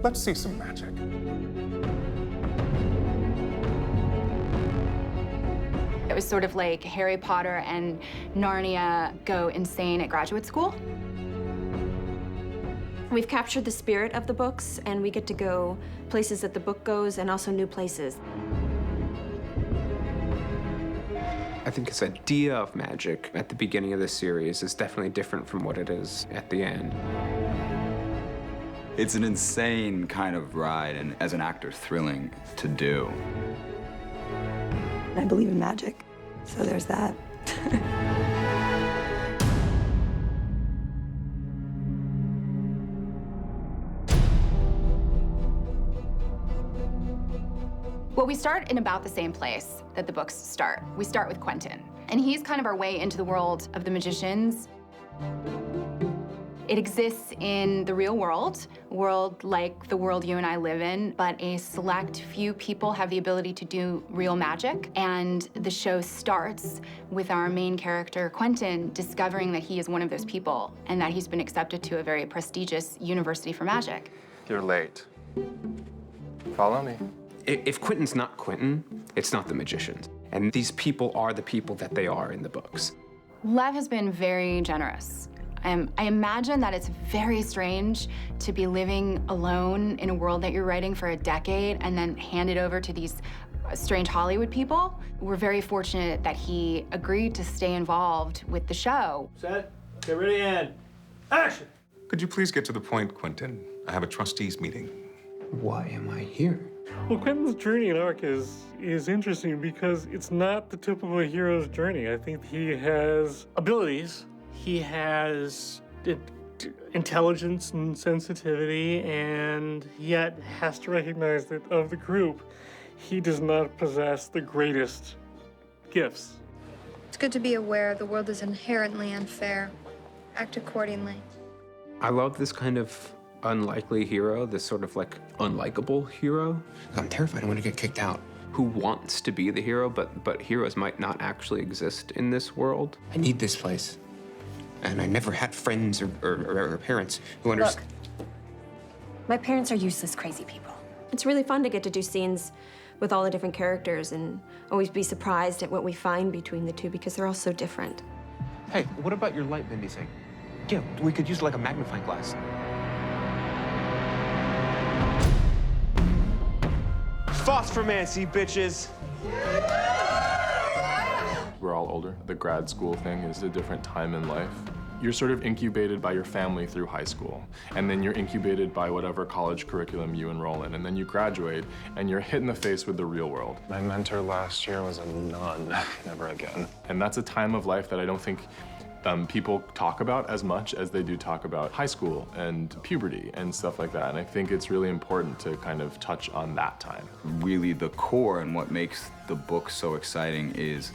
Let's see some magic. It was sort of like Harry Potter and Narnia go insane at graduate school. We've captured the spirit of the books, and we get to go places that the book goes and also new places. I think his idea of magic at the beginning of the series is definitely different from what it is at the end. It's an insane kind of ride, and as an actor, thrilling to do. I believe in magic, so there's that. Well, we start in about the same place that the books start. We start with Quentin, and he's kind of our way into the world of the magicians. It exists in the real world, a world like the world you and I live in, but a select few people have the ability to do real magic. And the show starts with our main character, Quentin, discovering that he is one of those people and that he's been accepted to a very prestigious university for magic. You're late. Follow me. If Quentin's not Quentin, it's not the magicians. And these people are the people that they are in the books. Lev has been very generous. I imagine that it's very strange to be living alone in a world that you're writing for a decade and then hand it over to these strange Hollywood people. We're very fortunate that he agreed to stay involved with the show. Set, get ready, and action! Could you please get to the point, Quentin? I have a trustees meeting. Why am I here? Well, Quentin's journey and arc is interesting because it's not the typical hero's journey. I think he has abilities. He has intelligence and sensitivity, and yet has to recognize that of the group, he does not possess the greatest gifts. It's good to be aware the world is inherently unfair. Act accordingly. I love this kind of unlikely hero, this sort of like unlikable hero. I'm terrified I'm gonna get kicked out. Who wants to be the hero, but heroes might not actually exist in this world. I need this place. And I never had friends or parents who understand. Look, my parents are useless, crazy people. It's really fun to get to do scenes with all the different characters and always be surprised at what we find between the two because they're all so different. Hey, what about your light bending thing? Yeah, we could use like a magnifying glass. Phosphomancy, bitches! We're all older. The grad school thing is a different time in life. You're sort of incubated by your family through high school, and then you're incubated by whatever college curriculum you enroll in, and then you graduate, and you're hit in the face with the real world. My mentor last year was a nun. Never again. And that's a time of life that I don't think people talk about as much as they do talk about high school and puberty and stuff like that. And I think it's really important to kind of touch on that time. Really, the core and what makes the book so exciting is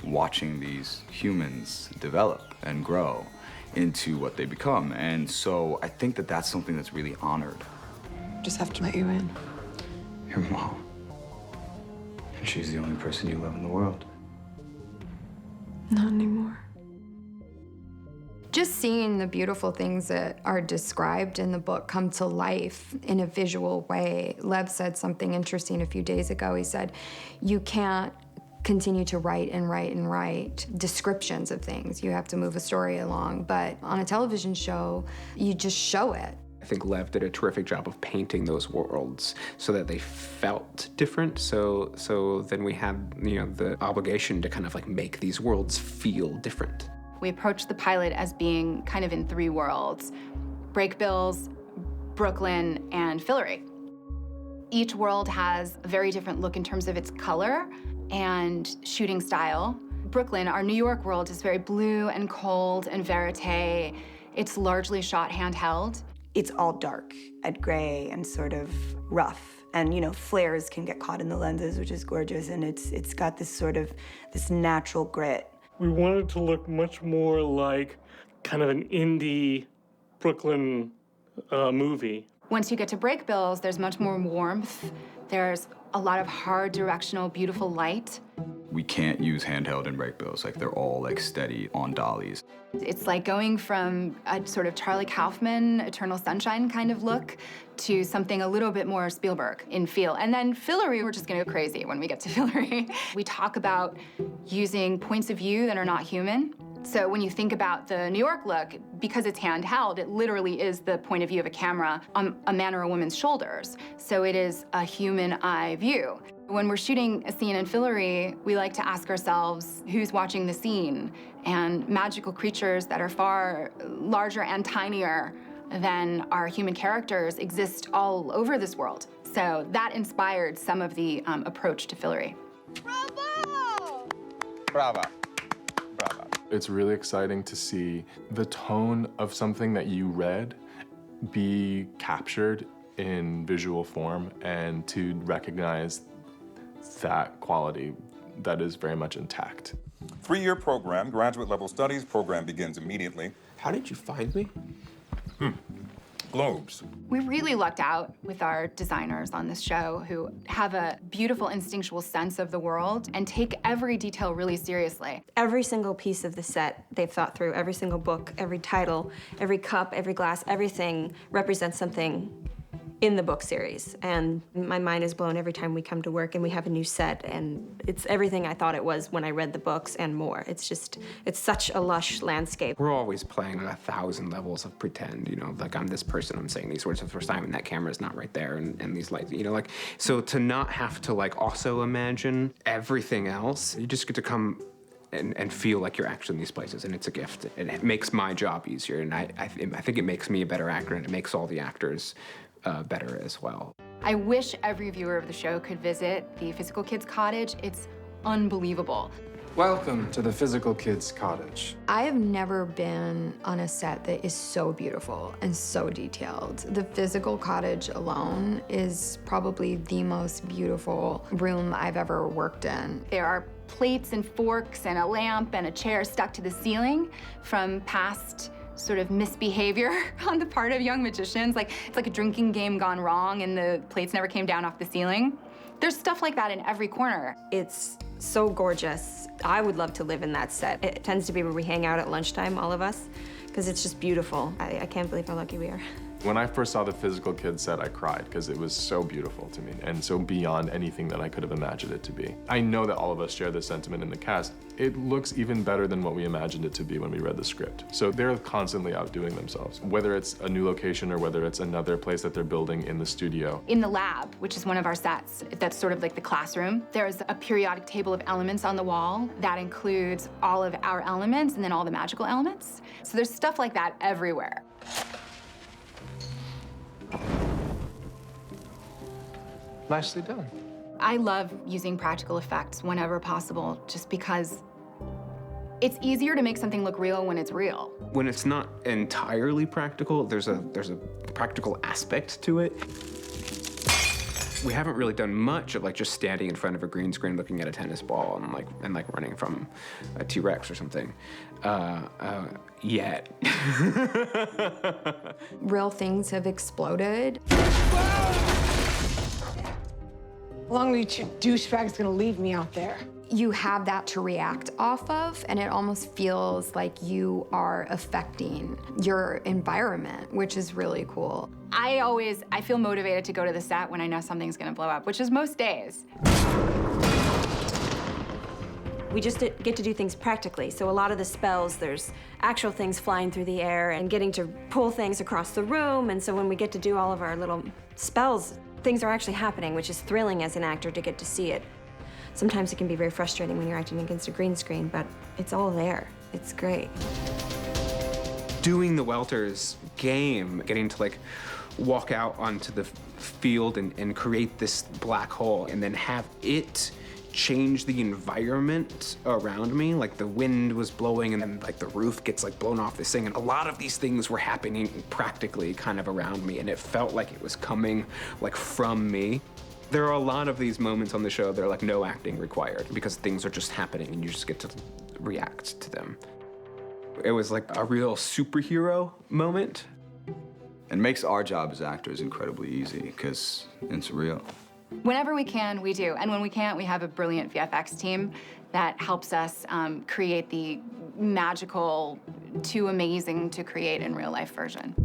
watching these humans develop and grow into what they become. And so I think that that's something that's really honored. Just have to let you in. Your mom. And she's the only person you love in the world. Not anymore. Just seeing the beautiful things that are described in the book come to life in a visual way. Lev said something interesting a few days ago. He said, you can't continue to write and write and write descriptions of things. You have to move a story along. But on a television show, you just show it. I think Lev did a terrific job of painting those worlds so that they felt different. So then we had, the obligation to kind of like make these worlds feel different. We approached the pilot as being kind of in three worlds: Brakebills, Brooklyn, and Fillory. Each world has a very different look in terms of its color and shooting style. Brooklyn, our New York world, is very blue and cold and verite. It's largely shot handheld. It's all dark and gray and sort of rough. And, flares can get caught in the lenses, which is gorgeous. And it's got this natural grit. We wanted to look much more like kind of an indie Brooklyn movie. Once you get to break bills, there's much more warmth. There's a lot of hard, directional, beautiful light. We can't use handheld and break bills. Like, they're all like steady on dollies. It's like going from a sort of Charlie Kaufman, Eternal Sunshine kind of look to something a little bit more Spielberg in feel. And then Fillory, we're just gonna go crazy when we get to Fillory. We talk about using points of view that are not human. So when you think about the New York look, because it's handheld, it literally is the point of view of a camera on a man or a woman's shoulders. So it is a human eye view. When we're shooting a scene in Fillory, we like to ask ourselves, who's watching the scene? And magical creatures that are far larger and tinier than our human characters exist all over this world. So that inspired some of the approach to Fillory. Bravo! Brava. Brava. It's really exciting to see the tone of something that you read be captured in visual form and to recognize that quality that is very much intact. 3-year program, graduate level studies. Program begins immediately. How did you find me? Globes. We really lucked out with our designers on this show who have a beautiful instinctual sense of the world and take every detail really seriously. Every single piece of the set they've thought through, every single book, every title, every cup, every glass, everything represents something in the book series. And my mind is blown every time we come to work and we have a new set, and it's everything I thought it was when I read the books and more. It's such a lush landscape. We're always playing 1,000 levels of pretend, you know, like I'm this person, I'm saying these words for the first time and that camera's not right there and these lights, you know, like, so to not have to like also imagine everything else, you just get to come and feel like you're actually in these places, and it's a gift. And it makes my job easier, and I think it makes me a better actor, and it makes all the actors better as well. I wish every viewer of the show could visit the Physical Kids Cottage. It's unbelievable. Welcome to the Physical Kids Cottage. I have never been on a set that is so beautiful and so detailed. The Physical Cottage alone is probably the most beautiful room I've ever worked in. There are plates and forks and a lamp and a chair stuck to the ceiling from past sort of misbehavior on the part of young magicians. Like, it's like a drinking game gone wrong and the plates never came down off the ceiling. There's stuff like that in every corner. It's so gorgeous. I would love to live in that set. It tends to be where we hang out at lunchtime, all of us, because it's just beautiful. I can't believe how lucky we are. When I first saw the Physical Kids set, I cried because it was so beautiful to me and so beyond anything that I could have imagined it to be. I know that all of us share this sentiment in the cast. It looks even better than what we imagined it to be when we read the script. So they're constantly outdoing themselves, whether it's a new location or whether it's another place that they're building in the studio. In the lab, which is one of our sets, that's sort of like the classroom, there's a periodic table of elements on the wall that includes all of our elements and then all the magical elements. So there's stuff like that everywhere. Nicely done. I love using practical effects whenever possible, just because it's easier to make something look real when it's real. When it's not entirely practical, there's a practical aspect to it. We haven't really done much of like just standing in front of a green screen looking at a tennis ball and like running from a T-Rex or something yet. Real things have exploded. How long are you two douchebags gonna leave me out there? You have that to react off of, and it almost feels like you are affecting your environment, which is really cool. I feel motivated to go to the set when I know something's gonna blow up, which is most days. We just get to do things practically. So a lot of the spells, there's actual things flying through the air and getting to pull things across the room. And so when we get to do all of our little spells, things are actually happening, which is thrilling as an actor to get to see it. Sometimes it can be very frustrating when you're acting against a green screen, but it's all there. It's great. Doing the Welters game, getting to like walk out onto the field and create this black hole and then have it change the environment around me. Like the wind was blowing and then like the roof gets like blown off this thing, and a lot of these things were happening practically kind of around me, and it felt like it was coming like from me. There are a lot of these moments on the show that are like no acting required because things are just happening and you just get to react to them. It was like a real superhero moment. and makes our job as actors incredibly easy because it's real. Whenever we can, we do. And when we can't, we have a brilliant VFX team that helps us create the magical, too amazing to create in real life version.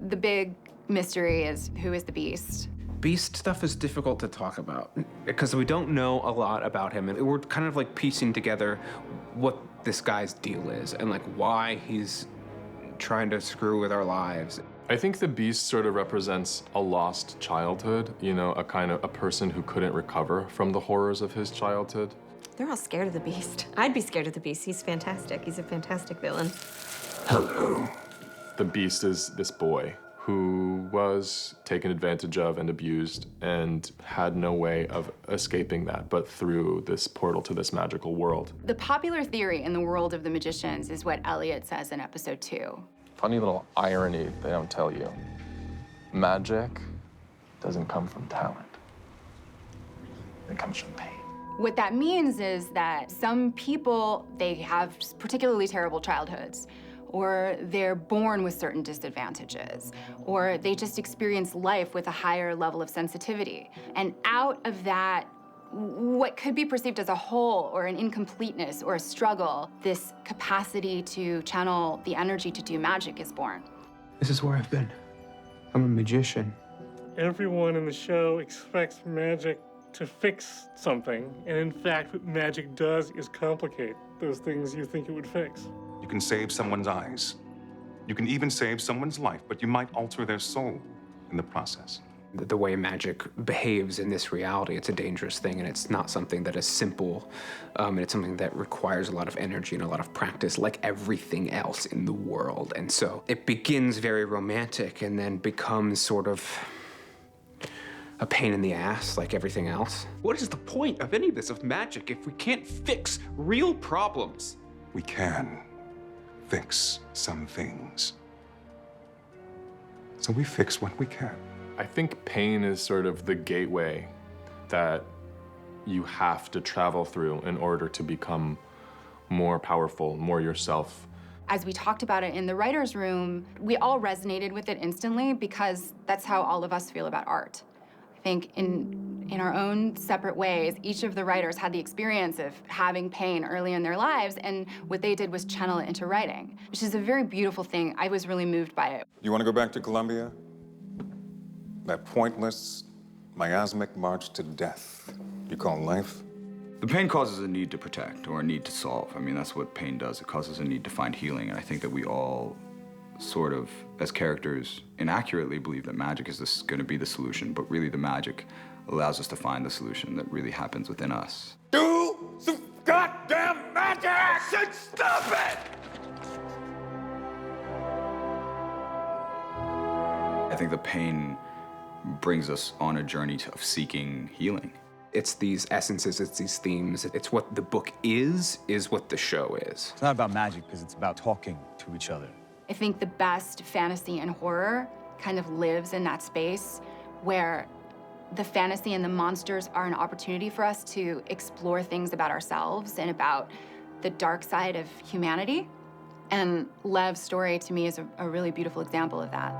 The big mystery is who is the Beast? Beast stuff is difficult to talk about because we don't know a lot about him, and we're kind of like piecing together what this guy's deal is and like why he's trying to screw with our lives. I think the Beast sort of represents a lost childhood, you know, a person who couldn't recover from the horrors of his childhood. They're all scared of the Beast. I'd be scared of the Beast. He's fantastic. He's a fantastic villain. Hello. The Beast is this boy who was taken advantage of and abused and had no way of escaping that but through this portal to this magical world. The popular theory in the world of the magicians is what Elliot says in episode 2. Funny little irony they don't tell you. Magic doesn't come from talent. It comes from pain. What that means is that some people, they have particularly terrible childhoods, or they're born with certain disadvantages, or they just experience life with a higher level of sensitivity. And out of that, what could be perceived as a hole or an incompleteness or a struggle, this capacity to channel the energy to do magic is born. This is where I've been. I'm a magician. Everyone in the show expects magic to fix something, and in fact, what magic does is complicate those things you think it would fix. You can save someone's eyes. You can even save someone's life, but you might alter their soul in the process. The way magic behaves in this reality, it's a dangerous thing, and it's not something that is simple, and it's something that requires a lot of energy and a lot of practice, like everything else in the world. And so it begins very romantic and then becomes sort of a pain in the ass, like everything else. What is the point of any of this, of magic, if we can't fix real problems? We can fix some things. So we fix what we can. I think pain is sort of the gateway that you have to travel through in order to become more powerful, more yourself. As we talked about it in the writer's room, we all resonated with it instantly because that's how all of us feel about art. I think in our own separate ways, each of the writers had the experience of having pain early in their lives, and what they did was channel it into writing, which is a very beautiful thing. I was really moved by it. You want to go back to Columbia? That pointless, miasmic march to death you call life? The pain causes a need to protect or a need to solve. I mean, that's what pain does. It causes a need to find healing. And I think that we all sort of, as characters, inaccurately believe that magic is going to be the solution, but really the magic allows us to find the solution that really happens within us. Do some goddamn magic! Stop it! I think the pain brings us on a journey of seeking healing. It's these essences, it's these themes, it's what the book is what the show is. It's not about magic because it's about talking to each other. I think the best fantasy and horror kind of lives in that space where the fantasy and the monsters are an opportunity for us to explore things about ourselves and about the dark side of humanity. And Lev's story, to me, is a really beautiful example of that.